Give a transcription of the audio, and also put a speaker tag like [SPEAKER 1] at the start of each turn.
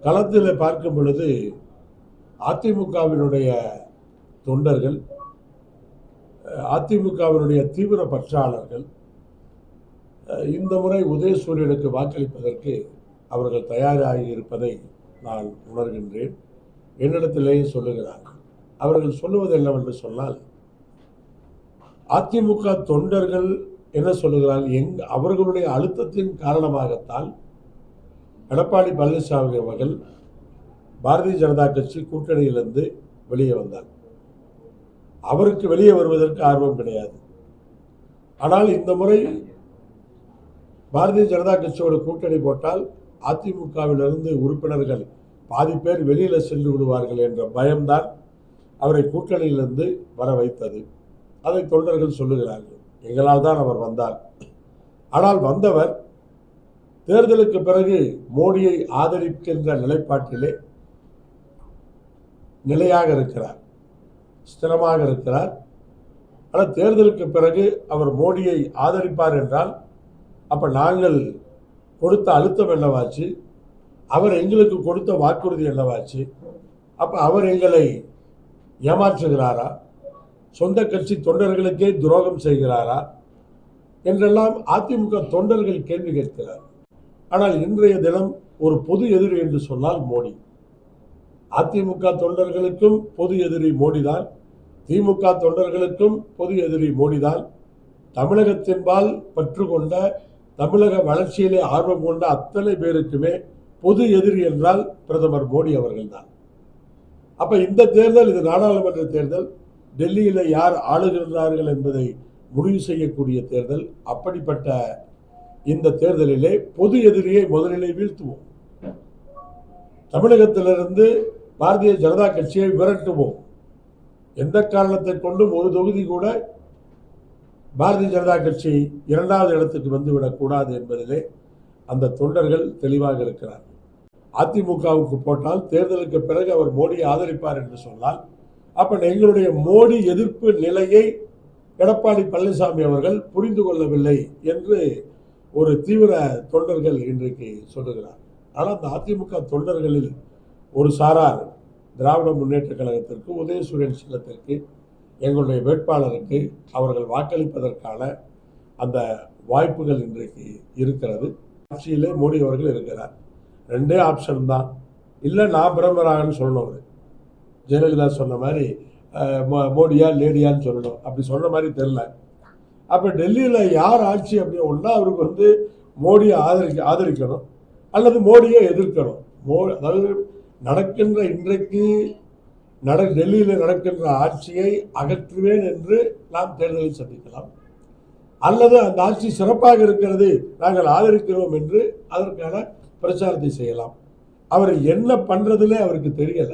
[SPEAKER 1] களத்தில் பார்க்கும் பொழுது அதிமுகவினுடைய தொண்டர்கள், அதிமுகவினுடைய தீவிர பற்றாளர்கள் இந்த முறை உதயசூரியனுக்கு வாக்களிப்பதற்கு அவர்கள் தயாராகி இருப்பதை நான் உணர்கின்றேன். என்னிடத்திலேயே சொல்லுகிறார்கள். அவர்கள் சொல்லுவது என்னவென்று சொன்னால், அதிமுக தொண்டர்கள் என்ன சொல்லுகிறார்கள், அவர்களுடைய அழுத்தத்தின் காரணமாகத்தான் எடப்பாடி பழனிசாமி அவர்கள் பாரதிய ஜனதா கட்சி கூட்டணியிலிருந்து வெளியே வந்தார். அவருக்கு வெளியே வருவதற்கு ஆர்வம் கிடையாது. ஆனால் இந்த முறை பாரதிய ஜனதா கட்சியோட கூட்டணி போட்டால் அதிமுகவிலிருந்து உறுப்பினர்கள் பாதி பேர் வெளியில சென்று விடுவார்கள் என்ற பயம்தான் அவரை கூட்டணியிலிருந்து வர வைத்தது. அதை தொண்டர்கள் சொல்லுகிறார்கள். எங்களால் தான் அவர் வந்தார். ஆனால் வந்தவர் தேர்தலுக்கு பிறகு மோடியை ஆதரிக்கின்ற நிலைப்பாட்டிலே நிலையாக இருக்கிறார், ஸ்திரமாக இருக்கிறார். ஆனால் தேர்தலுக்கு பிறகு அவர் மோடியை ஆதரிப்பார் என்றால் அப்ப நாங்கள் கொடுத்த அழுத்தம் என்னவாச்சு, அவர் எங்களுக்கு கொடுத்த வாக்குறுதி என்னவாச்சு, அப்ப அவர் எங்களை ஏமாற்றுகிறாரா, சொந்த கட்சி தொண்டர்களுக்கே துரோகம் செய்கிறாரா என்றெல்லாம் அதிமுக தொண்டர்கள் கேள்வி கேட்கிறார். ஆனால் இன்றைய தினம் ஒரு பொது எதிரி என்று சொன்னால் மோடி. அதிமுக தொண்டர்களுக்கும் பொது எதிரி மோடிதான், திமுக தொண்டர்களுக்கும் பொது எதிரி மோடிதான். தமிழகத்தின்பால் பற்று கொண்ட, தமிழக வளர்ச்சியிலே ஆர்வம் கொண்ட அத்தனை பேருக்குமே பொது எதிரி என்றால் பிரதமர் மோடி அவர்கள் தான். அப்ப இந்த தேர்தல், இது நாடாளுமன்ற தேர்தல், டெல்லியில யார் ஆளுகிறார்கள் என்பதை முடிவு செய்யக்கூடிய தேர்தல். அப்படிப்பட்ட இந்த தேர்தலிலே பொது எதிரியை முதலிலே வீழ்த்துவோம். தமிழகத்திலிருந்து பாரதிய ஜனதா கட்சியை விரட்டுவோம். எந்த காரணத்தை கொண்டும் ஒரு தொகுதி கூட பாரதிய ஜனதா கட்சி இரண்டாவது இடத்துக்கு வந்துவிடக் கூடாது என்பதிலே அந்த தொண்டர்கள் தெளிவாக இருக்கிறார்கள். அதிமுகவுக்கு போட்டால் தேர்தலுக்கு பிறகு அவர் மோடியை ஆதரிப்பார் என்று சொன்னால், அப்ப எங்களுடைய மோடி எதிர்ப்பு நிலையை எடப்பாடி பழனிசாமி அவர்கள் புரிந்து கொள்ளவில்லை என்று ஒரு தீவிர தொண்டர்கள் இன்றைக்கு சொல்லுகிறார். ஆனால் அந்த அதிமுக தொண்டர்களில் ஒரு சாரார் திராவிட முன்னேற்ற கழகத்திற்கு, உதயசூரியன் சின்னத்திற்கு, எங்களுடைய வேட்பாளருக்கு அவர்கள் வாக்களிப்பதற்கான அந்த வாய்ப்புகள் இன்றைக்கு இருக்கிறது. ஆட்சியிலே மோடி அவர்கள் இருக்கிறார். ரெண்டே ஆப்ஷன் தான். இல்லை நான் பிரதமராகன்னு சொல்லணும். ஜெயலலிதா சொன்ன மாதிரி மோடியா லேடியான்னு சொல்லணும். அப்படி சொன்ன மாதிரி தெரியல. அப்போ டெல்லியில் யார் ஆட்சி அப்படி ஒன்றா அவருக்கு மோடியை ஆதரிக்கணும் அல்லது மோடியை எதிர்க்கணும். அதாவது நடக்கின்ற இன்றைக்கு டெல்லியில் நடக்கின்ற ஆட்சியை அகற்றுவேன் என்று நாம் தேர்தலை சந்திக்கலாம், அல்லது அந்த ஆட்சி சிறப்பாக இருக்கிறது, நாங்கள் ஆதரிக்கிறோம் என்று அதற்கான பிரச்சாரத்தை செய்யலாம். அவர் என்ன பண்றதுல அவருக்கு தெரியல.